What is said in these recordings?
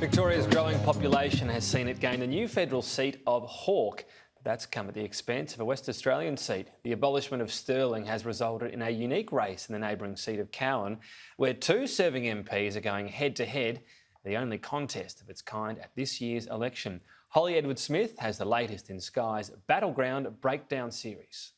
Victoria's growing population has seen it gain the new federal seat of Hawke. That's come at the expense of a West Australian seat. The abolishment of Stirling has resulted in a unique race in the neighbouring seat of Cowan, where two serving MPs are going head-to-head, the only contest of its kind at this year's election. Holly Edwards-Smith has the latest in Sky's Battleground breakdown series.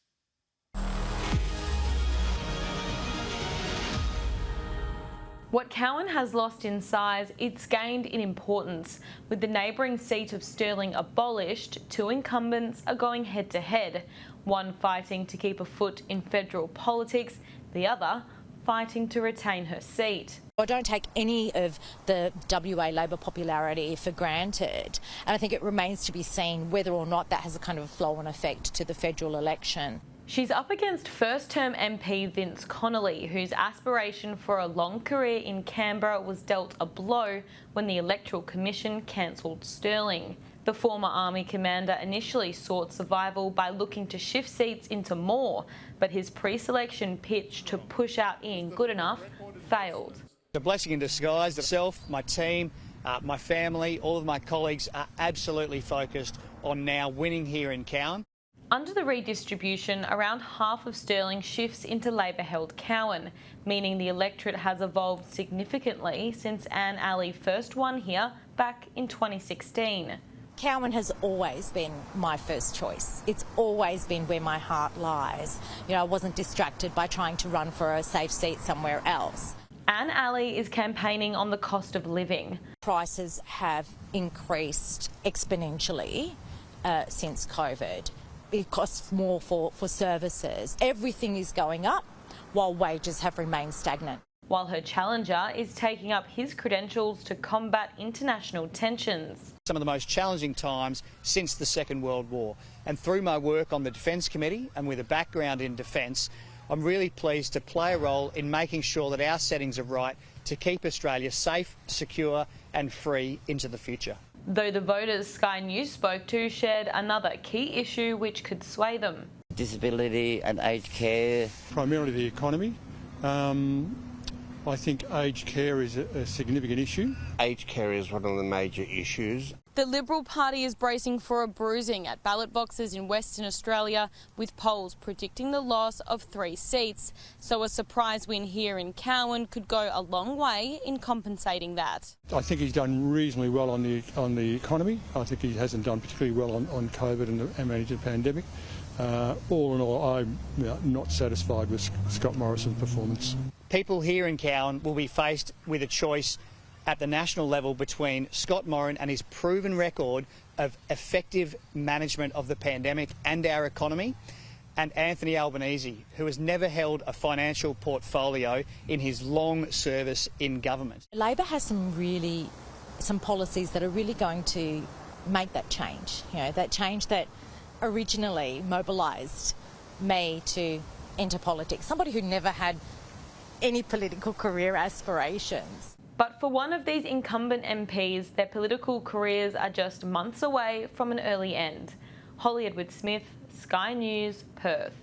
What Cowan has lost in size, it's gained in importance. With the neighbouring seat of Stirling abolished, two incumbents are going head-to-head, one fighting to keep a foot in federal politics, the other fighting to retain her seat. I don't take any of the WA Labor popularity for granted, and I think it remains to be seen whether or not that has a kind of a flow-on effect to the federal election. She's up against first-term MP Vince Connolly, whose aspiration for a long career in Canberra was dealt a blow when the Electoral Commission cancelled Stirling. The former Army commander initially sought survival by looking to shift seats into more, but his pre-selection pitch to push out Ian Goodenough failed. A blessing in disguise. Myself, my team, my family, all of my colleagues are absolutely focused on now winning here in Cowan. Under the redistribution, around half of Stirling shifts into Labor-held Cowan, meaning the electorate has evolved significantly since Anne Alley first won here back in 2016. Cowan has always been my first choice. It's always been where my heart lies. You know, I wasn't distracted by trying to run for a safe seat somewhere else. Anne Alley is campaigning on the cost of living. Prices have increased exponentially since COVID. It costs more for services. Everything is going up while wages have remained stagnant. While her challenger is taking up his credentials to combat international tensions. Some of the most challenging times since the Second World War. And through my work on the Defence Committee and with a background in defence, I'm really pleased to play a role in making sure that our settings are right to keep Australia safe, secure and free into the future. Though the voters Sky News spoke to shared another key issue which could sway them. Disability and aged care. Primarily the economy. I think aged care is a significant issue. Aged care is one of the major issues. The Liberal Party is bracing for a bruising at ballot boxes in Western Australia, with polls predicting the loss of 3 seats. So a surprise win here in Cowan could go a long way in compensating that. I think he's done reasonably well on the economy. I think he hasn't done particularly well on COVID and managing the pandemic. All in all, I'm not satisfied with Scott Morrison's performance. People here in Cowan will be faced with a choice at the national level between Scott Morrison and his proven record of effective management of the pandemic and our economy, and Anthony Albanese, who has never held a financial portfolio in his long service in government. Labor has some policies that are really going to make that change. You know, that change that originally mobilised me to enter politics. Somebody who never had any political career aspirations. But for one of these incumbent MPs, their political careers are just months away from an early end. Holly Edwards-Smith, Sky News, Perth.